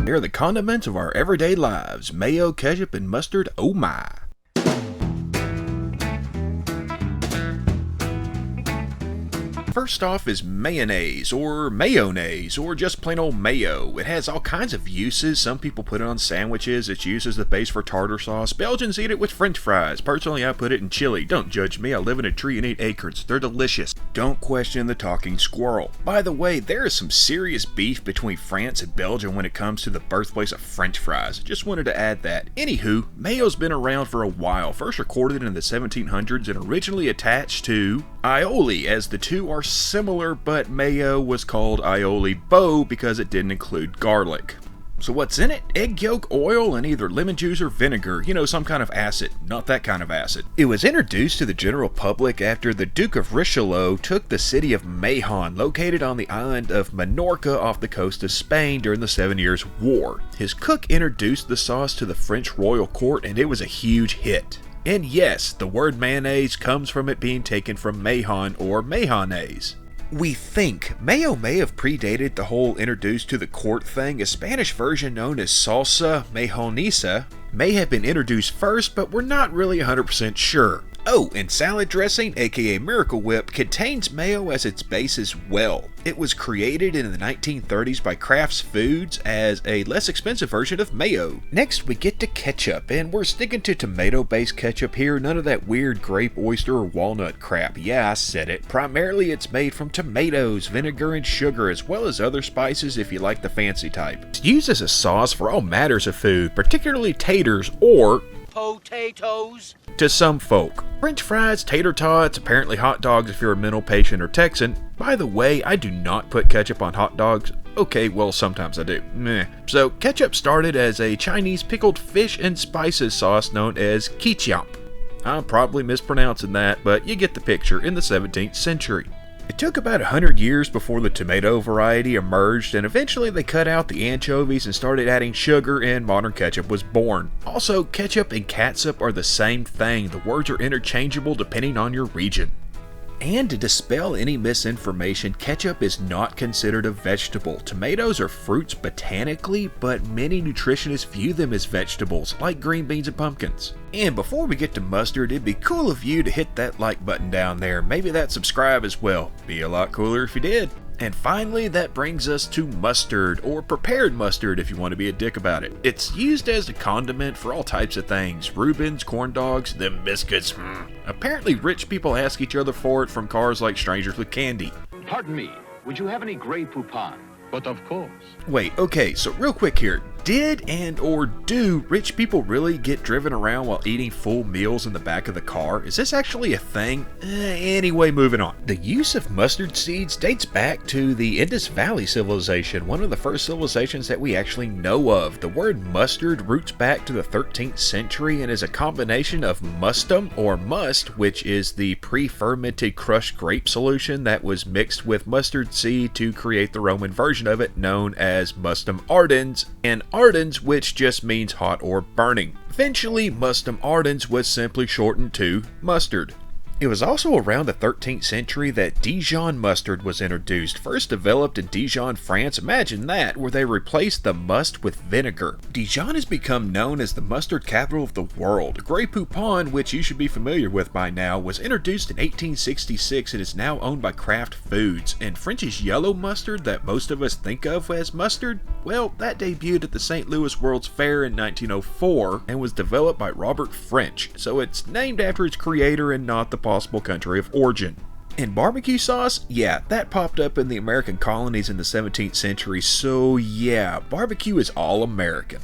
They're the condiments of our everyday lives. Mayo, ketchup, and mustard, oh my. First off is mayonnaise, or mayonnaise, or just plain old mayo. It has all kinds of uses. Some people put it on sandwiches. It's used as the base for tartar sauce. Belgians eat it with french fries. Personally, I put it in chili. Don't judge me. I live in a tree and eat acorns. They're delicious. Don't question the talking squirrel. By the way, there is some serious beef between France and Belgium when it comes to the birthplace of french fries. Just wanted to add that. Anywho, mayo's been around for a while. First recorded in the 1700s and originally attached to aioli, as the two are similar, but mayo was called aioli beau because it didn't include garlic. So what's in it? Egg yolk, oil, and either lemon juice or vinegar. You know, some kind of acid. Not that kind of acid. It was introduced to the general public after the Duke of Richelieu took the city of Mahon, located on the island of Minorca off the coast of Spain during the 7 Years' War. His cook introduced the sauce to the French royal court, and it was a huge hit. And yes, the word mayonnaise comes from it being taken from Mahon or mayonnaise. We think mayo may have predated the whole introduced to the court thing. A Spanish version known as salsa mayonesa may have been introduced first, but we're not really 100% sure. Oh, and salad dressing, aka Miracle Whip, contains mayo as its base as well. It was created in the 1930s by Kraft's Foods as a less expensive version of mayo. Next we get to ketchup, and we're sticking to tomato-based ketchup here, none of that weird grape, oyster, or walnut crap. Yeah, I said it. Primarily it's made from tomatoes, vinegar, and sugar, as well as other spices if you like the fancy type. It's used as a sauce for all matters of food, particularly taters or potatoes to some folk. French fries, tater tots, apparently hot dogs if you're a mental patient or Texan. By the way, I do not put ketchup on hot dogs. Okay, well, sometimes I do. Meh. So, ketchup started as a Chinese pickled fish and spices sauce known as ketchup. I'm probably mispronouncing that, but you get the picture, in the 17th century. It took about 100 years before the tomato variety emerged, and eventually they cut out the anchovies and started adding sugar, and modern ketchup was born. Also, ketchup and catsup are the same thing. The words are interchangeable depending on your region. And to dispel any misinformation, ketchup is not considered a vegetable. Tomatoes are fruits botanically, but many nutritionists view them as vegetables, like green beans and pumpkins. And before we get to mustard, it'd be cool of you to hit that like button down there, maybe that subscribe as well. Be a lot cooler if you did. And finally, that brings us to mustard, or prepared mustard if you want to be a dick about it. It's used as a condiment for all types of things. Reubens, corn dogs, them biscuits. Apparently rich people ask each other for it from cars like strangers with candy. Pardon me, would you have any Grey Poupon? But of course. Wait, okay, so real quick here. Did and or do rich people really get driven around while eating full meals in the back of the car? Is this actually a thing? Anyway, moving on. The use of mustard seeds dates back to the Indus Valley civilization, one of the first civilizations that we actually know of. The word mustard roots back to the 13th century and is a combination of mustum or must, which is the pre-fermented crushed grape solution that was mixed with mustard seed to create the Roman version of it known as mustum ardens, and ardens, which just means hot or burning. Eventually, mustum ardens was simply shortened to mustard. It was also around the 13th century that Dijon mustard was introduced, first developed in Dijon, France. Imagine that, where they replaced the must with vinegar. Dijon has become known as the mustard capital of the world. Grey Poupon, which you should be familiar with by now, was introduced in 1866 and is now owned by Kraft Foods. And French's yellow mustard that most of us think of as mustard, well, that debuted at the St. Louis World's Fair in 1904 and was developed by Robert French, so it's named after its creator and not the possible country of origin. And barbecue sauce? Yeah, that popped up in the American colonies in the 17th century, so yeah, barbecue is all American.